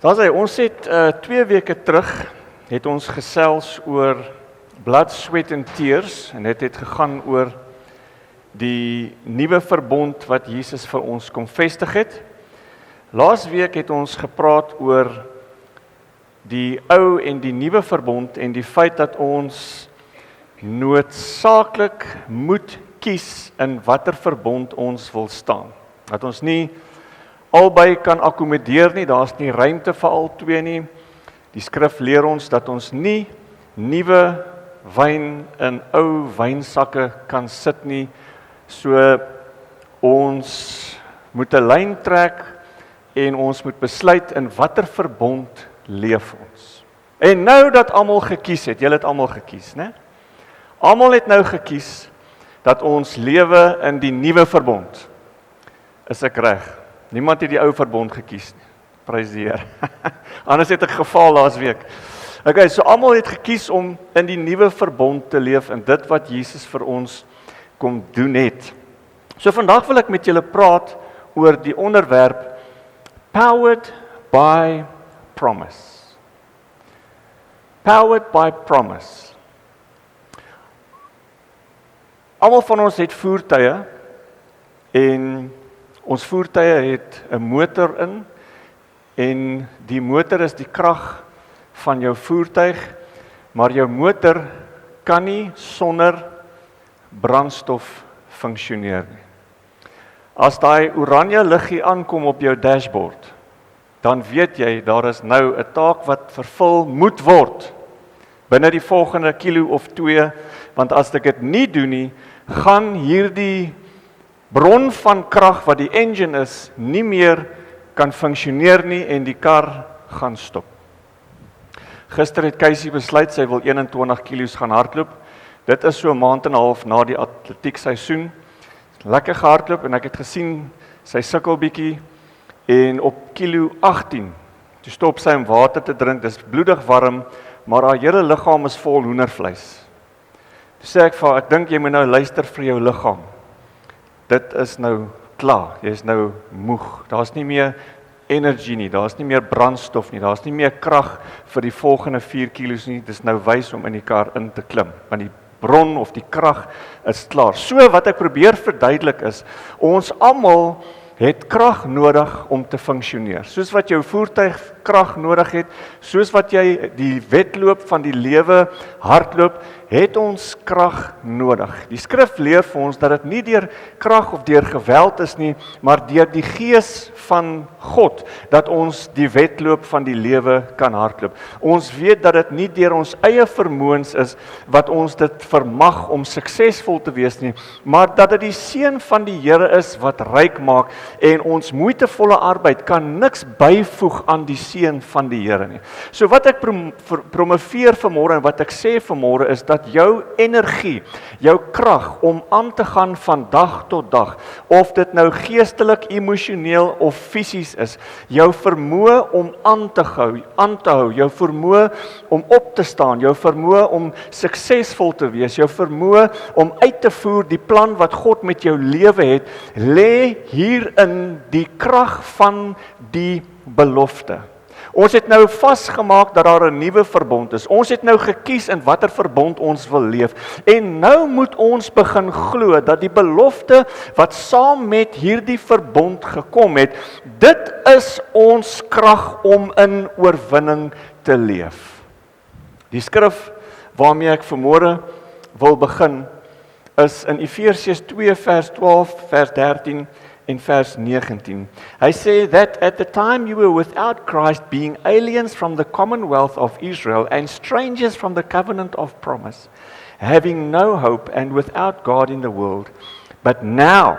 Daar sê, ons het 2 weke terug, het ons gesels oor blood, sweat and tears, en dit het gegaan oor die nuwe verbond wat Jesus vir ons kom vestig het. Laas week het ons gepraat oor die ou en die nuwe verbond en die feit dat ons noodsaaklik moet kies in watter verbond ons wil staan. Dat ons nie albei kan akkommodeer nie, daar's nie ruimte vir al twee nie. Die skrif leer ons dat ons nie nuwe wyn in ou wynsakke kan sit nie. So ons moet 'n lyn trek en ons moet besluit in watter verbond leef ons. En nou dat almal gekies het, julle het almal gekies, né? Almal het nou gekies dat ons lewe in die nuwe verbond. Is ek reg? Niemand het die ou verbond gekies nie. Prys die Here. Anders het ek gefaal laas week. Okay, so almal het gekies om in die nuwe verbond te leef in dit wat Jesus vir ons kom doen het. So vandag wil ek met julle praat oor die onderwerp Powered by Promise. Powered by Promise. Almal van ons het voertuie en ons voertuie het 'n motor in en die motor is die krag van jou voertuig, maar jou motor kan nie sonder brandstof funksioneer nie. As daai oranje liggie aankom op jou dashboard, dan weet jy daar is nou 'n taak wat vervul moet word binne die volgende kilo of 2, want as ek dit nie doen nie, gaan hierdie bron van krag wat die engine is, nie meer kan funksioneer nie en die kar gaan stop. Gister het Casey besluit sy wil 21 kilos gaan hardloop. Dit is so 'n maand en 'n half na die atletiekseisoen. Lekker gehardloop en ek het gesien sy sukkel bietjie en op kilo 18, toe stop sy om water te drink, dis bloedig warm, maar haar hele liggaam is vol hoendervleis. Toe sê ek vir haar, ek dink jy moet nou luister vir jou liggaam. Dit is nou klaar, jy is nou moeg, daar's nie meer energie nie, daar's nie meer brandstof nie, daar's nie meer krag vir die volgende 4 kilos nie, dis nou wys om in die kar in te klim, want die bron of die krag is klaar. So wat ek probeer verduidelik is, ons almal het krag nodig om te funksioneer. Soos wat jou voertuig krag nodig het, soos wat jy die wedloop van die lewe hardloop, het ons krag nodig. Die skrif leer vir ons dat dit nie deur krag of deur geweld is nie, maar deur die gees van God, dat ons die wedloop van die lewe kan hardloop. Ons weet dat dit nie deur ons eie vermoëns is, wat ons dit vermag om suksesvol te wees nie, maar dat dit die seën van die Here is wat ryk maak, en ons moeitevolle arbeid kan niks byvoeg aan die seën van die Here nie. So wat ek promoveer vanmôre en wat ek sê vanmôre is dat jou energie, jou krag om aan te gaan van dag tot dag, of dit nou geestelik, emosioneel of fisies is, jou vermoë om aan te hou, jou vermoë om op te staan, jou vermoë om suksesvol te wees, jou vermoë om uit te voer die plan wat God met jou lewe het, lê hierin die krag van die belofte. Ons het nou vasgemaak dat daar 'n nuwe verbond is. Ons het nou gekies in watter verbond ons wil leef. En nou moet ons begin glo dat die belofte wat saam met hierdie verbond gekom het, dit is ons krag om in oorwinning te leef. Die skrif waarmee ek vanmôre wil begin is in Efesiërs 2 vers 12, vers 13 in vers 19. Hy sê that at the time you were without Christ, being aliens from the commonwealth of Israel and strangers from the covenant of promise, having no hope and without God in the world. But now,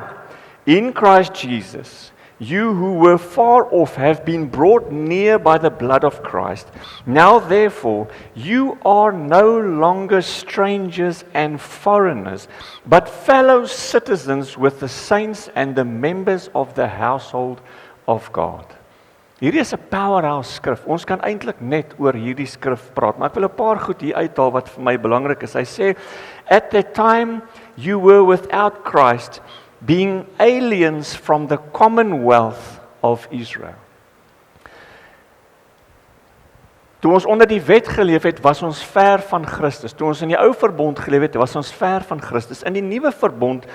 in Christ Jesus, you who were far off have been brought near by the blood of Christ. Now therefore, you are no longer strangers and foreigners, but fellow citizens with the saints and the members of the household of God. Hierdie is 'n powerhouse skrif. Ons kan eintlik net oor hierdie skrif praat, maar ek wil 'n paar goed hier uithaal wat vir my belangrik is. Hy sê, at that time you were without Christ, being aliens from the commonwealth of Israel. Toe ons onder die wet geleef het, was ons ver van Christus. Toe ons in die ou verbond geleef het, was ons ver van Christus. In die nuwe verbond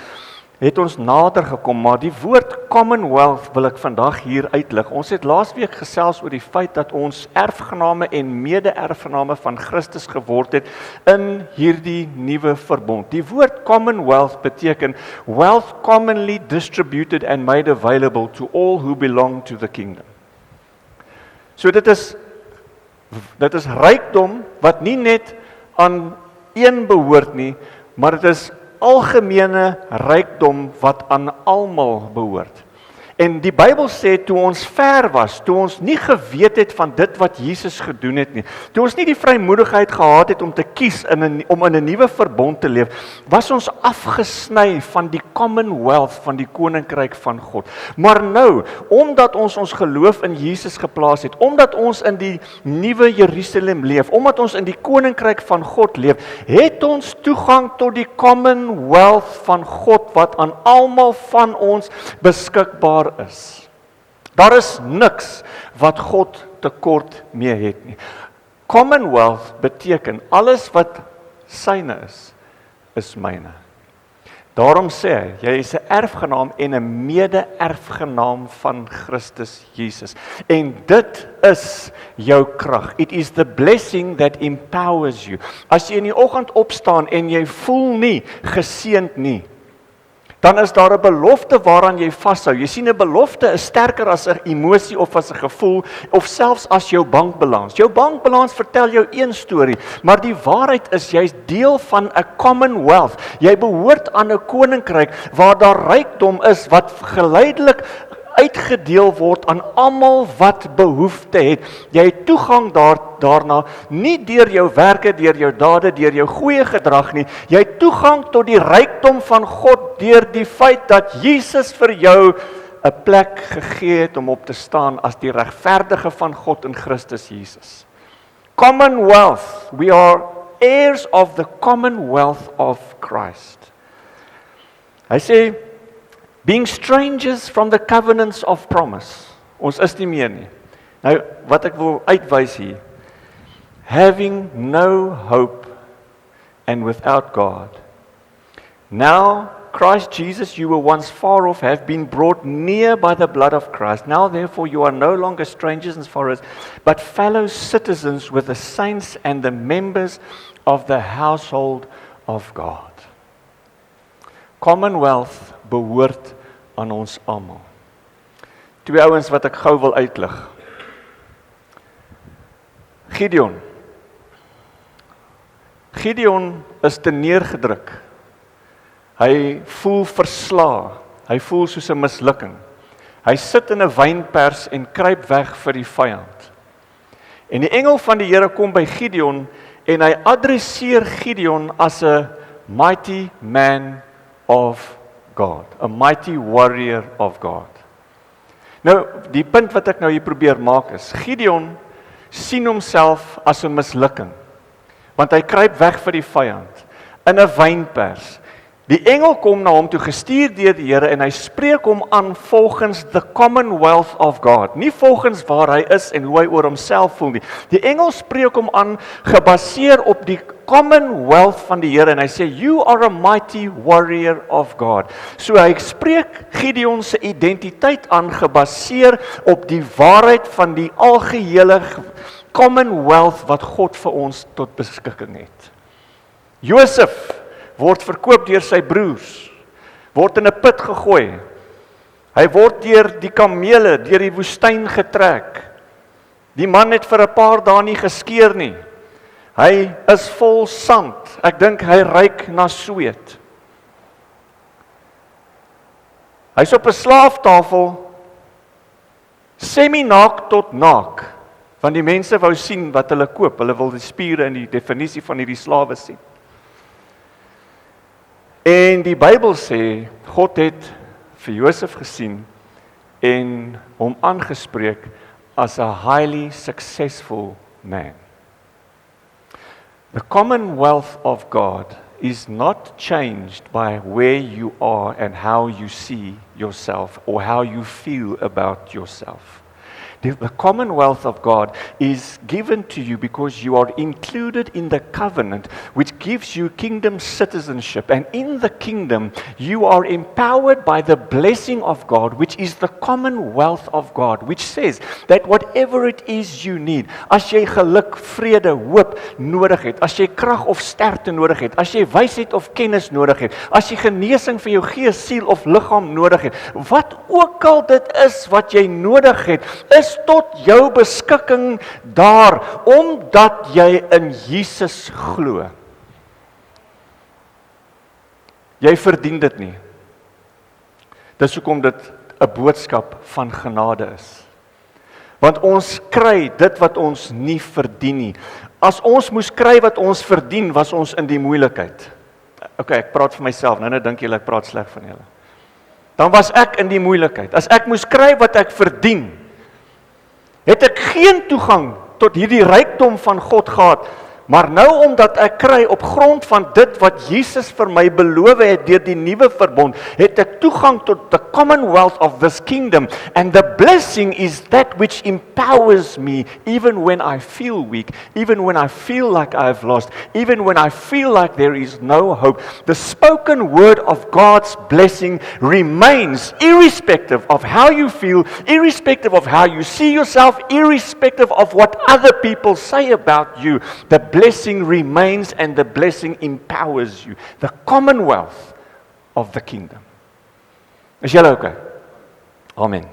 het ons nader gekom, maar die woord Commonwealth wil ek vandag hier uitlig. Ons het laasweek gesels oor die feit dat ons erfgename en mede-erfgename van Christus geword het in hierdie nuwe verbond. Die woord Commonwealth beteken wealth commonly distributed and made available to all who belong to the kingdom. So dit is rykdom wat nie net aan een behoort nie, maar dit is algemene rykdom wat aan almal behoort. En die Bybel sê, toe ons ver was, toe ons nie geweet het van dit wat Jesus gedoen het nie, toe ons nie die vrymoedigheid gehad het om te kies om in 'n nuwe verbond te leef, was ons afgesny van die commonwealth van die koninkryk van God. Maar nou, omdat ons geloof in Jesus geplaas het, omdat ons in die nuwe Jerusalem leef, omdat ons in die koninkryk van God leef, het ons toegang tot die commonwealth van God wat aan almal van ons beskikbaar is. Daar is niks wat God tekort mee het nie. Commonwealth beteken alles wat syne is myne. Daarom sê hy, jy is 'n erfgenaam en 'n mede-erfgenaam van Christus Jesus. En dit is jou krag. It is the blessing that empowers you. As jy in die oggend opstaan en jy voel nie geseënd nie, dan is daar 'n belofte waaraan jy vashou. Jy sien, 'n belofte is sterker as 'n emosie of as 'n gevoel, of selfs as jou bankbalans. Jou bankbalans vertel jou een storie, maar die waarheid is, jy's deel van 'n commonwealth. Jy behoort aan 'n koninkryk waar daar rykdom is wat geleidelik uitgedeel word aan almal wat behoefte het. Jy het toegang daarna, nie deur jou werke, deur jou dade, deur jou goeie gedrag nie. Jy het toegang tot die rykdom van God deur die feit dat Jesus vir jou 'n plek gegee het om op te staan as die regverdige van God in Christus Jesus. Commonwealth, we are heirs of the commonwealth of Christ. Hy sê, being strangers from the covenants of promise. Ons is nie meer nie. Nou, wat ek wil uitwys hier. Having no hope and without God. Now, Christ Jesus, you were once far off, have been brought near by the blood of Christ. Now, therefore, you are no longer strangers and foreigners, but fellow citizens with the saints and the members of the household of God. Commonwealth behoort aan ons almal. Twee ouens wat ek gou wil uitlig. Gideon is te neergedruk. Hy voel verslae. Hy voel soos 'n mislukking. Hy sit in 'n wynpers en kruip weg vir die vyand. En die engel van die Here kom by Gideon en hy adresseer Gideon as 'n mighty man of God, a mighty warrior of God. Nou, die punt wat ek nou hier probeer maak is, Gideon sien homself as 'n mislukking, want hy kruip weg vir die vyand, in 'n wynpers. Die engel kom na hom toe gestuur deur die Here en hy spreek hom aan volgens the commonwealth of God, nie volgens waar hy is en hoe hy oor homself voel nie. Die engel spreek hom aan gebaseer op die commonwealth van die Here en hy sê, you are a mighty warrior of God. So hy spreek Gideon se identiteit aan gebaseer op die waarheid van die algehele commonwealth wat God vir ons tot beskikking het. Josef word verkoop deur sy broers, word in 'n put gegooi. Hy word deur die kamele, deur die woestyn getrek. Die man het vir 'n paar dae nie geskeer nie. Hy is vol sand. Ek dink hy ruik na sweet. Hy's op 'n slaaftafel, semi-naak tot naak, want die mense wou sien wat hulle koop. Hulle wil die spiere en die definisie van hierdie slawe sien. En die Bybel sê, God het vir Josef gesien en hom aangespreek as a highly successful man. The commonwealth of God is not changed by where you are and how you see yourself or how you feel about yourself. The commonwealth of God is given to you because you are included in the covenant, which gives you kingdom citizenship. And in the kingdom, you are empowered by the blessing of God, which is the commonwealth of God, which says that whatever it is you need, as jy geluk, vrede, hoop nodig het, as jy krag of sterkte nodig het, as jy wysheid of kennis nodig het, as jy genesing vir jou gees, siel of liggaam nodig het, wat ook al dit is wat jy nodig het, is tot jou beskikking daar, omdat jy in Jesus glo. Jy verdien dit nie. Dis hoekom dit 'n boodskap van genade is. Want ons kry dit wat ons nie verdien nie. As ons moes kry wat ons verdien, was ons in die moeilikheid. Ok, ek praat vir myself, nou dink julle ek praat sleg van julle. Dan was ek in die moeilikheid. As ek moes kry wat ek verdien, het ek geen toegang tot hierdie rykdom van God gehad, maar nou omdat ek kry op grond van dit wat Jesus vir my beloof het deur die nuwe verbond, het ek toegang tot the commonwealth of this kingdom, and the blessing is that which empowers me even when I feel weak, even when I feel like I've lost, even when I feel like there is no hope. The spoken word of God's blessing remains irrespective of how you feel, irrespective of how you see yourself, irrespective of what other people say about you. The blessing remains and the blessing empowers you. The commonwealth of the kingdom. Is julle okay? Amen.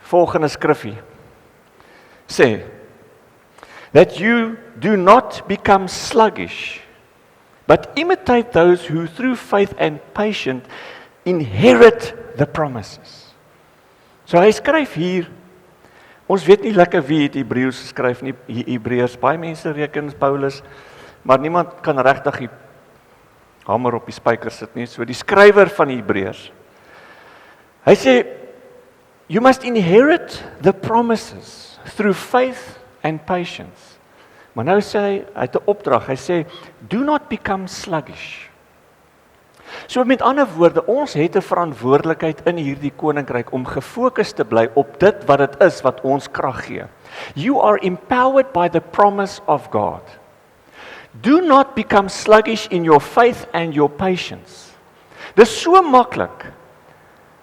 Volgende skrifgie sê, that you do not become sluggish, but imitate those who through faith and patience inherit the promises. So hy skryf hier, ons weet nie lekker wie het Hebreërs geskryf nie, Hebreërs, baie mense reken Paulus, maar niemand kan regtig die hamer op die spyker sit nie, so die skrywer van Hebreërs. Hy sê, you must inherit the promises through faith and patience. Maar nou sê hy het 'n opdrag, hy sê, do not become sluggish. So met ander woorde, ons het 'n verantwoordelikheid in hierdie koninkryk om gefokus te bly op dit wat dit is wat ons krag gee. You are empowered by the promise of God. Do not become sluggish in your faith and your patience. Dis so maklik.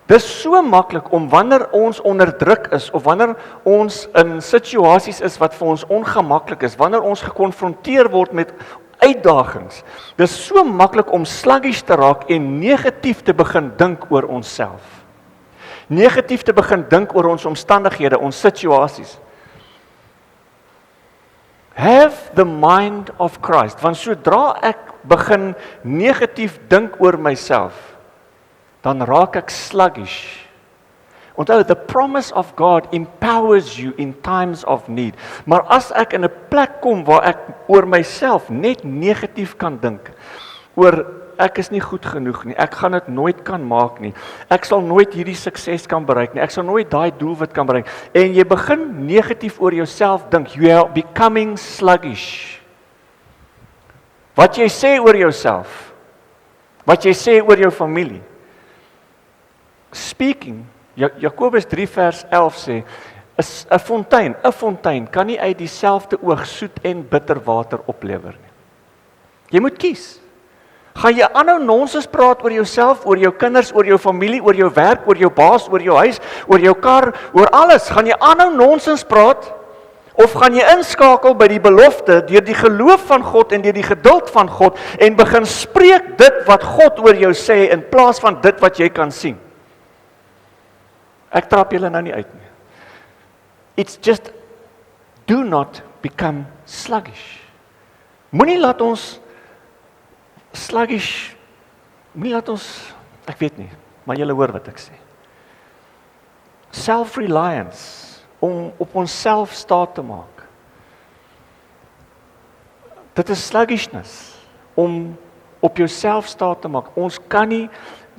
Dis so maklik om wanneer ons onder druk is of wanneer ons in situasies is wat vir ons ongemaklik is, wanneer ons gekonfronteer word met uitdagings. Dis so maklik om sluggish te raak en negatief te begin dink oor onsself. Negatief te begin dink oor ons omstandighede, ons situasies. Have the mind of Christ. Want sodra ek begin negatief dink oor myself, dan raak ek sluggish. Onthou, the promise of God empowers you in times of need. Maar as ek in 'n plek kom waar ek oor myself net negatief kan dink, oor ek is nie goed genoeg nie, ek gaan dit nooit kan maak nie, ek sal nooit hierdie sukses kan bereik nie, ek sal nooit daai doelwit kan bereik, en jy begin negatief oor jouself dink, you are becoming sluggish. Wat jy sê oor jouself, wat jy sê oor jou familie, speaking, Jakobus 3 vers 11 sê, 'n fontein kan nie uit dieselfde oog soet en bitter water oplewer nie. Jy moet kies. Gaan jy aanhou nonsens praat oor jouself, oor jou kinders, oor jou familie, oor jou werk, oor jou baas, oor jou huis, oor jou kar, oor alles? Gaan jy aanhou nonsens praat, of gaan jy inskakel by die belofte deur die geloof van God en deur die geduld van God en begin spreek dit wat God oor jou sê in plaas van dit wat jy kan sien? Ek trap julle nou nie uit nie. It's just, do not become sluggish. Moenie laat ons sluggish, moenie laat ons, ek weet nie, maar julle hoor wat ek sê. Self-reliance, om op onsself staat te maak. Dit is sluggishness, om op jouself staat te maak. Ons kan nie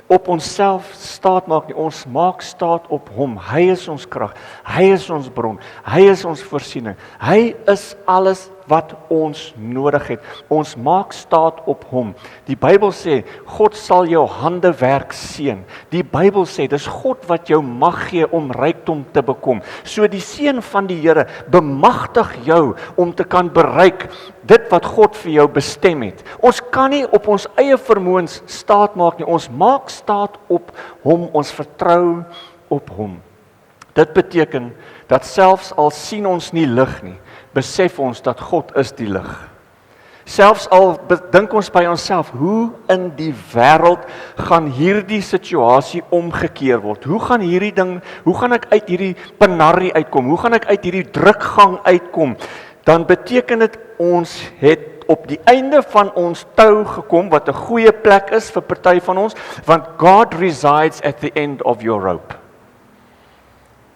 op onsself staat maak nie, ons maak staat op hom. Hy is ons krag, hy is ons bron, hy is ons voorsiening, hy is alles wat ons nodig het. Ons maak staat op hom. Die Bybel sê, God sal jou handewerk seën. Die Bybel sê, dis God wat jou mag gee om rykdom te bekom. So die seën van die Here bemagtig jou om te kan bereik dit wat God vir jou bestem het. Ons kan nie op ons eie vermoëns staat maak nie. Ons maak staat op hom, ons vertrou op hom. Dit beteken dat selfs al sien ons nie lig nie, besef ons dat God is die lig. Selfs al dink ons by onsself, hoe in die wêreld gaan hierdie situasie omgekeer word? Hoe gaan ek uit hierdie penarie uitkom? Hoe gaan ek uit hierdie drukgang uitkom? Dan beteken dit ons het op die einde van ons tou gekom, wat 'n goeie plek is vir party van ons, want God resides at the end of your rope.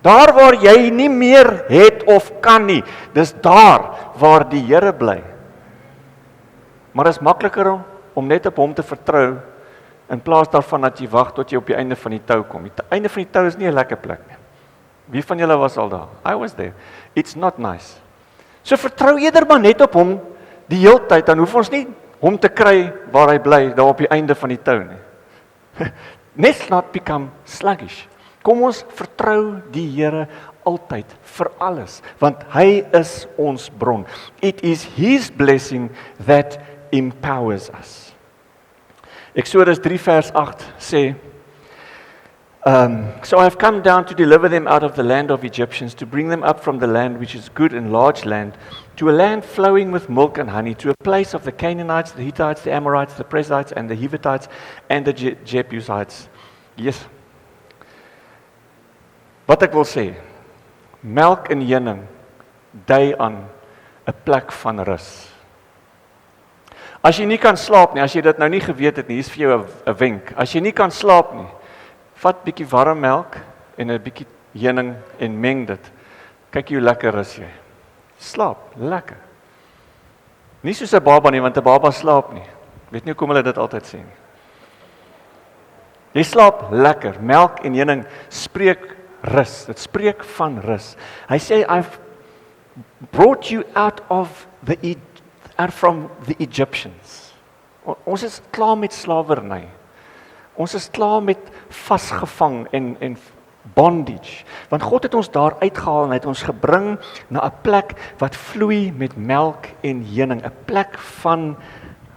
Daar waar jy nie meer het of kan nie, dis daar waar die Here bly. Maar dit is makliker om net op hom te vertrou, in plaas daarvan dat jy wag tot jy op die einde van die tou kom. Die einde van die tou is nie 'n lekker plek nie. Wie van julle was al daar? I was there. It's not nice. So vertrou eerder maar net op hom die heeltyd, dan hoef ons nie hom te kry waar hy bly, daar op die einde van die tou nie. Let's not become sluggish. Kom ons vertrou die Here altyd vir alles, want hy is ons bron. It is his blessing that empowers us. Exodus 3 vers 8 sê, So I have come down to deliver them out of the land of Egyptians, to bring them up from the land which is good and large land, to a land flowing with milk and honey, to a place of the Canaanites, the Hittites, the Amorites, the Perizzites, and the Hivitites, and the Jebusites. Yes. Wat ek wil sê, melk en heuning dui aan 'n plek van rus. As jy nie kan slaap nie, as jy dit nou nie geweet het nie, hier is vir jou 'n wenk. As jy nie kan slaap nie, vat bietjie warm melk en 'n bietjie heuning en meng dit. Kyk hoe lekker is jy. Slaap, lekker. Nie soos 'n baba nie, want 'n baba slaap nie. Weet nie hoekom hulle dit altyd sê nie. Jy slaap lekker. Melk en heuning spreek rus. Dit spreek van rus. Hy sê, I've brought you out from the Egyptians. Ons is klaar met slawerny. Ons is klaar met vasgevang en bondage. Want God het ons daar uitgehaal en het ons gebring na 'n plek wat vloei met melk en heuning, 'n plek van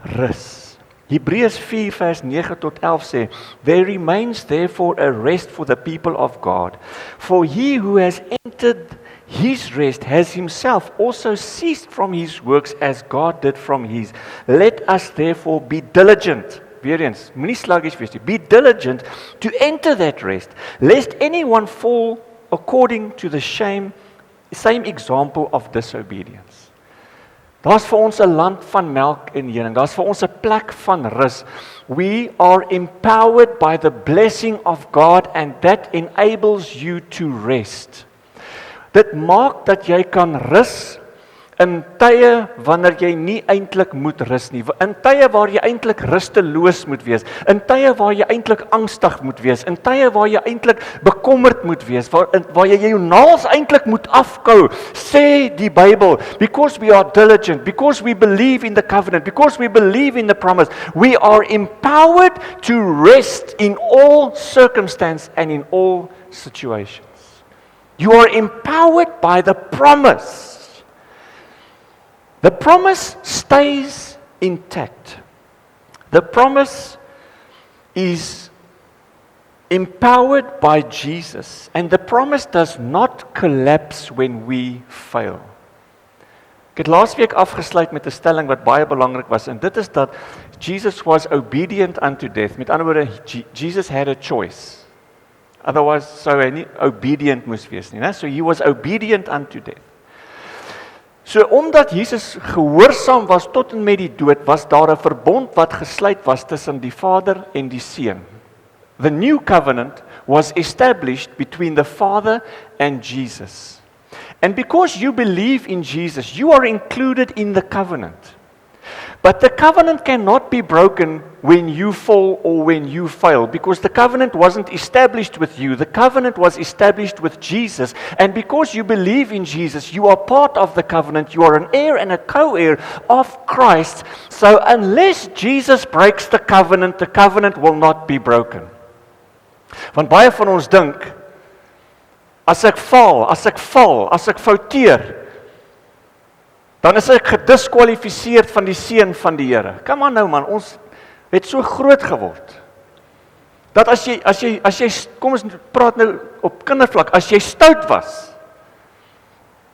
rus. Hebreërs 4 vers 9 tot 11 sê, There remains therefore a rest for the people of God. For he who has entered his rest has himself also ceased from his works as God did from his. Let us therefore be diligent. Weer eens, moenie sluggish wees nie. Be diligent to enter that rest, lest anyone fall according to the same example of disobedience. Daar's vir ons 'n land van melk en heuning. Daar's vir ons 'n plek van rus. We are empowered by the blessing of God and that enables you to rest. Dit maak dat jy kan rus in tye wanneer jy nie eintlik moet rus nie. In tye waar jy eintlik rusteloos moet wees. In tye waar jy eintlik angstig moet wees. In tye waar jy eintlik bekommerd moet wees. Waar jy jou naels eintlik moet afkou. Sê die Bybel, because we are diligent, because we believe in the covenant, because we believe in the promise, we are empowered to rest in all circumstance and in all situations. You are empowered by the promise. The promise stays intact. The promise is empowered by Jesus, and the promise does not collapse when we fail. Ek het laasweek afgesluit met 'n stelling wat baie belangrik was, en dit is dat Jesus was obedient unto death. Met ander woorde, Jesus had a choice. Otherwise, sou hy nie obedient moes wees nie, né? So he was obedient unto death. So omdat Jesus gehoorsaam was tot en met die dood, was daar 'n verbond wat gesluit was tussen die Vader en die Seun. The new covenant was established between the Father and Jesus. And because you believe in Jesus, you are included in the covenant. But the covenant cannot be broken when you fall or when you fail, because the covenant wasn't established with you. The covenant was established with Jesus. And because you believe in Jesus, you are part of the covenant. You are an heir and a co-heir of Christ. So unless Jesus breaks the covenant will not be broken. Want baie van ons dink, as ek val, as ek fouteer, dan is ek gediskwalifiseerd van die seën van die Here. Come on nou man, ons het so groot geword, dat as jy, kom ons praat nou op kindervlak, as jy stout was,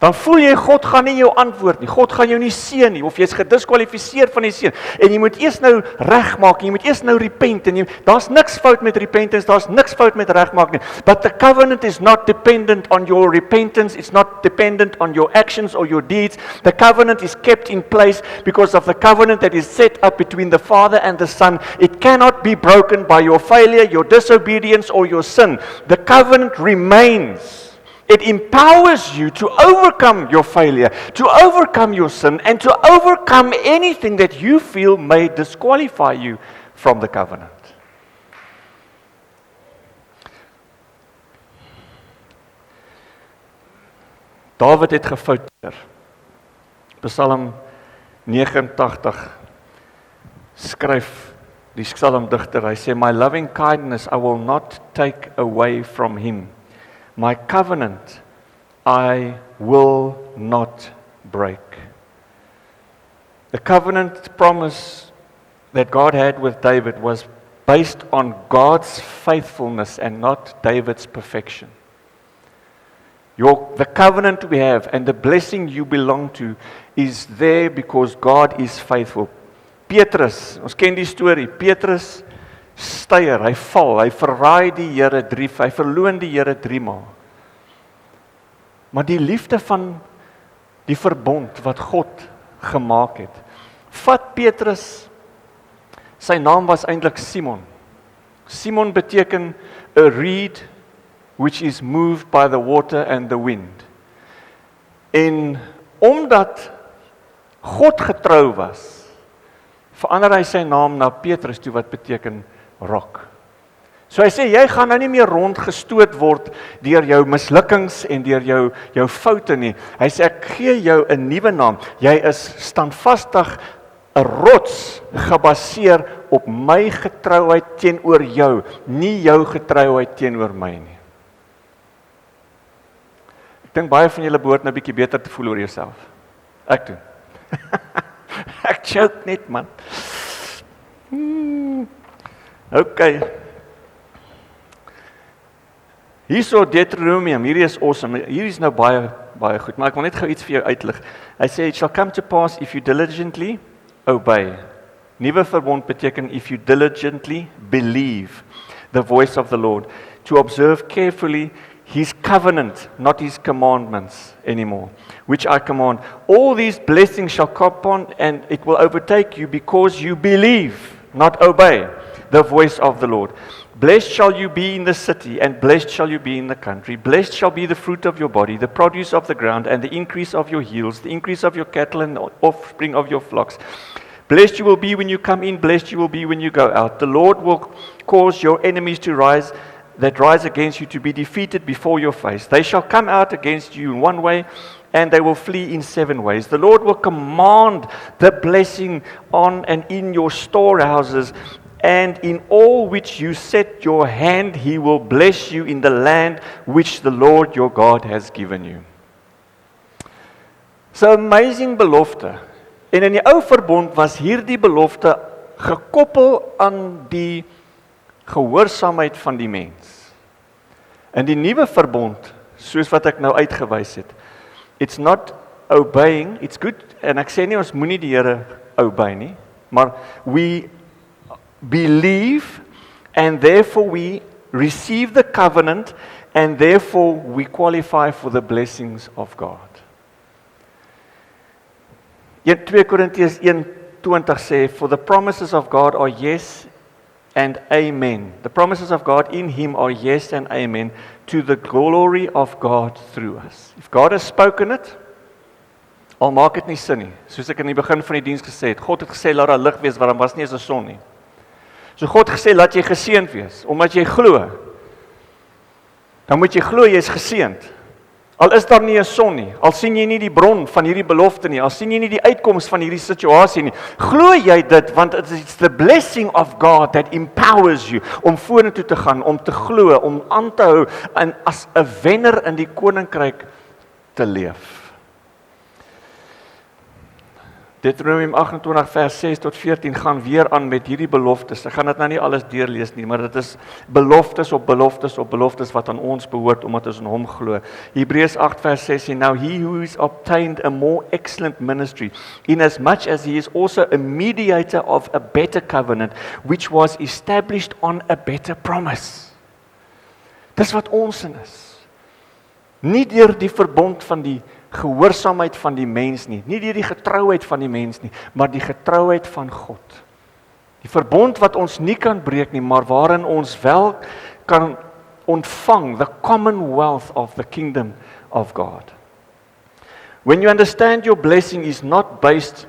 dan voel jy God gaan nie jou antwoord nie, God gaan jou nie seën nie, of jy is gediskwalifiseer van die seën, en jy moet eers nou regmaak, jy moet eers nou repent, en daar's niks fout met repentance, daar's niks fout met regmaak nie, but the covenant is not dependent on your repentance, it's not dependent on your actions or your deeds. The covenant is kept in place because of the covenant that is set up between the Father and the Son. It cannot be broken by your failure, your disobedience, or your sin. The covenant remains. It empowers you to overcome your failure, to overcome your sin, and to overcome anything that you feel may disqualify you from the covenant. David het gefouteer. Psalm 89 skryf die psalmdigter, hy sê, my loving kindness I will not take away from him. My covenant I will not break. The covenant promise that God had with David was based on God's faithfulness and not David's perfection. The covenant we have and the blessing you belong to is there because God is faithful. Petrus, ons ken die storie, Petrus styer, hy val, hy verraai die Here hy verloon die Here 3 maal. Maar die liefde van die verbond wat God gemaak het, vat Petrus, sy naam was eintlik Simon. Simon beteken a reed which is moved by the water and the wind. En omdat God getrou was, verander hy sy naam na Petrus toe wat beteken rock. So hy sê, jy gaan nou nie meer rondgestoot word deur jou mislukkings en deur jou foute nie. Hy sê, ek gee jou 'n nuwe naam. Jy is standvastig, 'n rots gebaseer op my getrouheid teenoor jou, nie jou getrouheid teenoor my nie. Ek dink baie van julle behoort nou 'n bietjie beter te voel oor jouself. Ek doen. Ek joke net man. Okay. Hierso Deuteronomium, hierdie is awesome. Hierdie is nou baie goed, maar ek wil net gou iets vir jou uitlig. Hy sê, it shall come to pass if you diligently obey. Nuwe verbond beteken if you diligently believe the voice of the Lord, to observe carefully His covenant, not His commandments anymore, which I command. All these blessings shall come upon, and it will overtake you because you believe, not obey, the voice of the Lord. Blessed shall you be in the city, and blessed shall you be in the country. Blessed shall be the fruit of your body, the produce of the ground, and the increase of your yields, the increase of your cattle and the offspring of your flocks. Blessed you will be when you come in, blessed you will be when you go out. The Lord will cause your enemies to rise, that rise against you, to be defeated before your face. They shall come out against you in one way, and they will flee in 7 ways. The Lord will command the blessing on and in your storehouses, and in all which you set your hand, He will bless you in the land which the Lord your God has given you. So amazing belofte. En in die ou verbond was hierdie belofte gekoppel aan die gehoorsaamheid van die mens. In die nuwe verbond, soos wat ek nou uitgewys het, it's not obeying, it's good, en ek sê nie ons moenie die Here obey nie, maar we believe, and therefore we receive the covenant, and therefore we qualify for the blessings of God. 2 Korintiërs 1:20 sê, for the promises of God are yes and amen. The promises of God in Him are yes and amen, to the glory of God through us. If God has spoken it, Al maak dit nie sin nie. Soos ek in die begin van die diens gesê het, God het gesê laat daar lig wees, want daar was nie eens 'n son nie. So God het gesê laat jy geseënd wees, omdat jy glo. Dan moet jy glo jy is geseënd. Al is daar nie 'n son nie, al sien jy nie die bron van hierdie belofte nie, al sien jy nie die uitkoms van hierdie situasie nie, glo jy dit, want it is the blessing of God that empowers you om vorentoe te gaan, om te glo, om aan te hou en as 'n wenner in die koninkryk te leef. Deuteronomium 28 vers 6 tot 14 gaan weer aan met hierdie beloftes. Ek gaan dit nou nie alles deurlees nie, maar dit is beloftes op beloftes op beloftes wat aan ons behoort omdat ons in hom glo. Hebreërs 8 vers 6 sê, Now he who is obtained a more excellent ministry, inasmuch as he is also a mediator of a better covenant, which was established on a better promise. Dis wat ons in is. Nie deur die verbond van die gehoorsaamheid van die mens nie deur die getrouheid van die mens nie, maar die getrouheid van God. Die verbond wat ons nie kan breek nie, maar waarin ons wel kan ontvang, the commonwealth of the kingdom of God. When you understand your blessing is not based,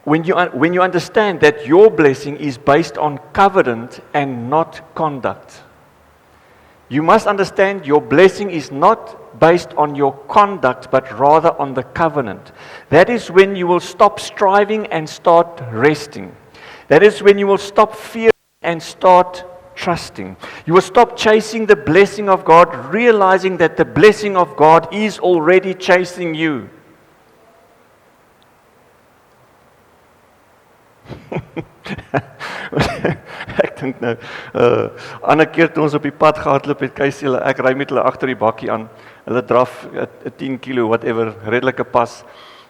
when you understand that your blessing is based on covenant and not conduct. You must understand your blessing is not based on your conduct, but rather on the covenant. That is when you will stop striving and start resting. That is when you will stop fearing and start trusting. You will stop chasing the blessing of God, realizing that the blessing of God is already chasing you. Ek dink nou, ander keer toe ons op die pad gehardloop het, Kees hulle, ek ry met hulle agter die bakkie aan. Hulle draf 'n 10 kilo whatever, redelike pas.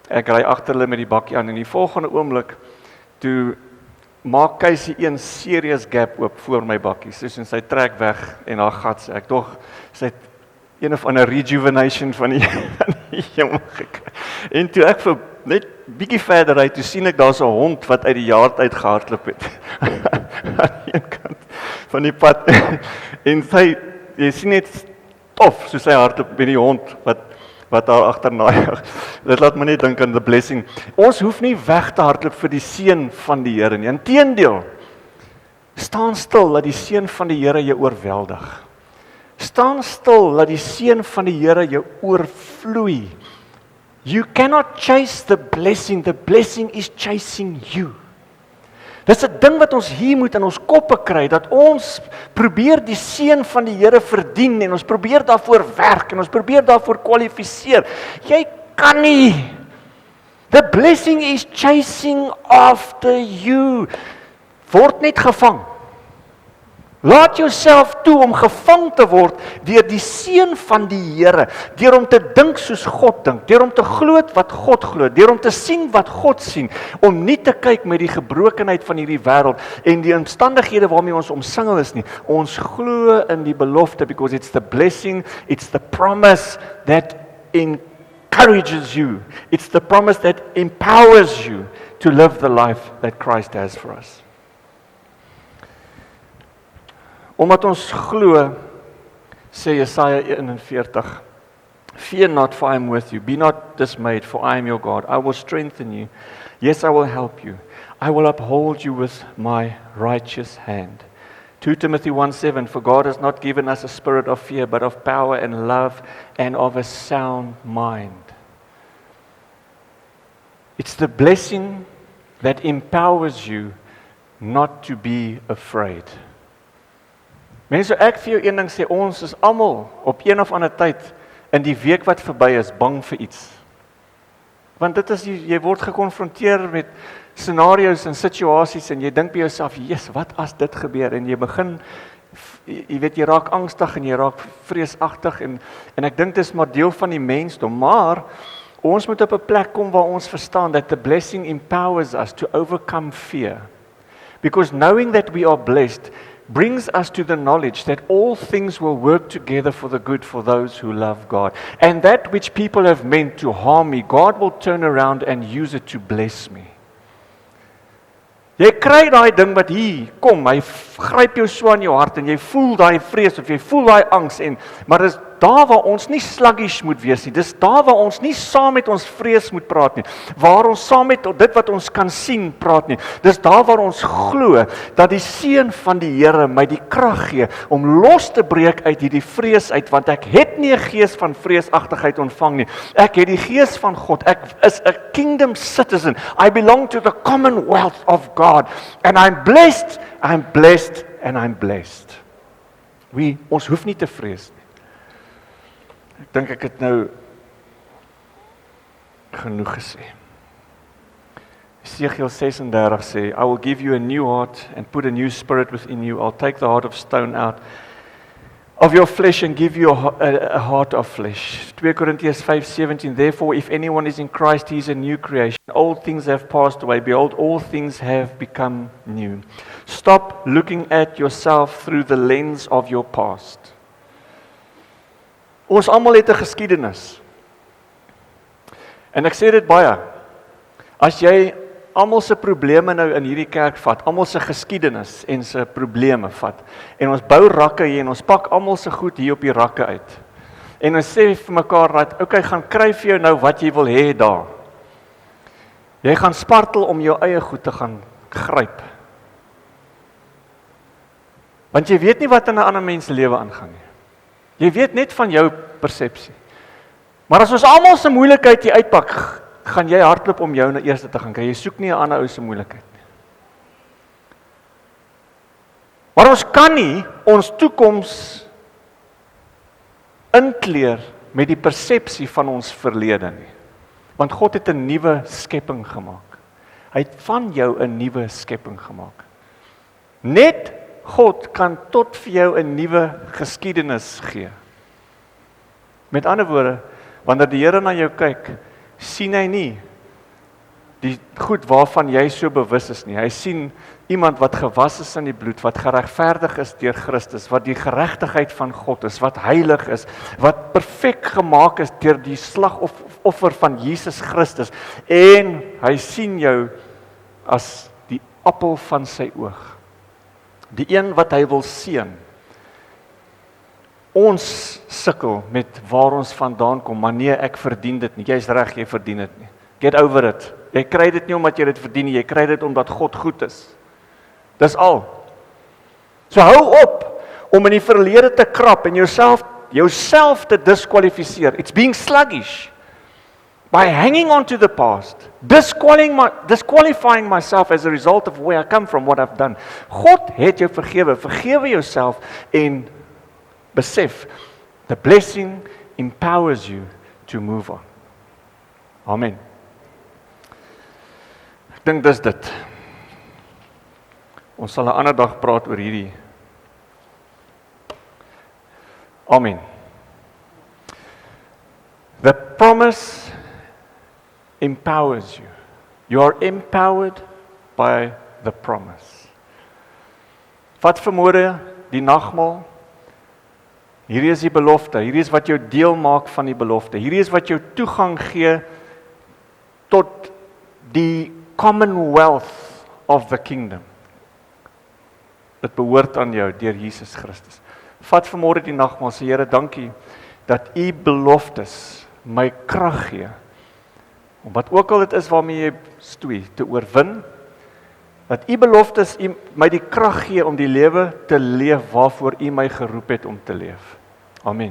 Ek ry agter hulle met die bakkie aan en die volgende oomblik toe maak Kees een serious gap oop voor my bakkie. Soos en sy trek weg en haar gat sê ek tog sy het een of ander rejuvenation van die hemel gekry. En toe ek vir net bietjie verder ry, toe sien ek daar's 'n hond wat uit die yard uit gehardloop het. Aan die een kant van die pad. En jy sien net tof, soos sy hardloop met die hond wat daar agterna jag. Dit laat my net dink aan the blessing. Ons hoef nie weg te hardloop vir die seën van die Here nie. Inteendeel, staan stil dat die seën van die Here jou oorweldig. Staan stil dat die seën van die Here jou oorvloei. You cannot chase the blessing is chasing you. Dis 'n ding wat ons hier moet in ons koppe kry, dat ons probeer die seën van die Here verdien en ons probeer daarvoor werk en ons probeer daarvoor kwalifiseer. Jy kan nie. The blessing is chasing after you. Word net gevang. Laat jouself toe om gevang te word deur die seën van die Here, deur om te dink soos God dink, deur om te glo wat God glo, deur om te sien wat God sien, om nie te kyk met die gebrokenheid van hierdie wêreld en die omstandighede waarmee ons omsingel is nie. Ons glo in die belofte because it's the blessing, it's the promise that encourages you. It's the promise that empowers you to live the life that Christ has for us. Omdat ons glo, sê Jesaja 41, Fear not, for I am with you. Be not dismayed, for I am your God. I will strengthen you. Yes, I will help you. I will uphold you with my righteous hand. 2 Timothy 1:7, For God has not given us a spirit of fear, but of power and love and of a sound mind. It's the blessing that empowers you not to be afraid. Mense, ek vir jou een ding sê, ons is almal op een of ander tyd in die week wat verby is, bang vir iets. Want dit is, jy word gekonfronteer met scenario's en situasies en jy dink by jouself, yes, wat as dit gebeur? En jy begin, jy weet, jy raak angstig en jy raak vreesagtig en ek dink dit is maar deel van die mensdom, maar ons moet op 'n plek kom waar ons verstaan that the blessing empowers us to overcome fear. Because knowing that we are blessed brings us to the knowledge that all things will work together for the good for those who love God. And that which people have meant to harm me, God will turn around and use it to bless me. Jy kry daai ding wat hier kom, hy gryp jou so aan jou hart en jy voel daai vrees of jy voel daai angs maar daar waar ons nie sluggish moet wees nie. Dis daar waar ons nie saam met ons vrees moet praat nie. Waar ons saam met dit wat ons kan sien praat nie. Dis daar waar ons glo dat die seën van die Here my die krag gee om los te breek uit hierdie vrees uit, want ek het nie 'n gees van vreesagtigheid ontvang nie. Ek het die gees van God. Ek is 'n kingdom citizen. I belong to the commonwealth of God. And I'm blessed, and I'm blessed. Ons hoef nie te vrees nie. Ek dink ek het nou genoeg gesê. Esegiel 36 sê, I will give you a new heart and put a new spirit within you. I'll take the heart of stone out of your flesh and give you a heart of flesh. 2 Corinthians 5:17, therefore if anyone is in Christ, he is a new creation. Old things have passed away. Behold, all things have become new. Stop looking at yourself through the lens of your past. Ons almal het 'n geskiedenis. En ek sê dit baie. As jy almal se probleme nou in hierdie kerk vat, almal se geskiedenis en se probleme vat, en ons bou rakke hier en ons pak almal se goed hier op die rakke uit. En ons sê vir mekaar dat, okay, gaan kry vir jou nou wat jy wil hê daar. Jy gaan spartel om jou eie goed te gaan gryp. Want jy weet nie wat in 'n ander mens se lewe aangaan nie. Jy weet net van jou persepsie. Maar as ons almal se moeilikheid hier uitpak, gaan jy hardloop om jou na eerste te gaan kry. Jy soek nie 'n ander ou se moeilikheid nie. Maar ons kan nie ons toekoms inkleer met die persepsie van ons verlede nie. Want God het 'n nuwe skepping gemaak. Hy het van jou 'n nuwe skepping gemaak. Net God kan tot vir jou 'n nuwe geskiedenis gee. Met ander woorde, wanneer die Here na jou kyk, sien hy nie die goed waarvan jy so bewus is nie. Hy sien iemand wat gewas is in die bloed, wat geregverdig is deur Christus, wat die geregtigheid van God is, wat heilig is, wat perfek gemaak is deur die slagoffer van Jesus Christus. En hy sien jou as die appel van sy oog. Die een wat hy wil seën. Ons sukkel met waar ons vandaan kom, maar nee, ek verdien dit nie. Jy's reg, jy verdien dit nie. Get over it. Jy kry dit nie omdat jy dit verdien nie, jy kry dit omdat God goed is. Dis al. So hou op om in die verlede te krap en jouself te diskwalifiseer. It's being sluggish. By hanging on to the past, disqualifying myself as a result of where I come from, what I've done. God het jou vergewe. Vergewe jouself en besef, the blessing empowers you to move on. Amen. Ek dink dis dit. Ons sal 'n ander dag praat oor hierdie. Amen. The promise empowers you. You are empowered by the promise. Vat vanmôre die nagmaal. Hierdie is die belofte. Hierdie is wat jou deel maak van die belofte. Hierdie is wat jou toegang gee tot die commonwealth of the kingdom. Dit behoort aan jou deur Jesus Christus. Vat vanmôre die nagmaal, sê Here, dankie dat u beloftes my krag gee. Om wat ook al dit is waarmee jy stoei, te oorwin, dat u beloftes my die krag gee om die lewe te leef waarvoor u my geroep het om te leef. Amen.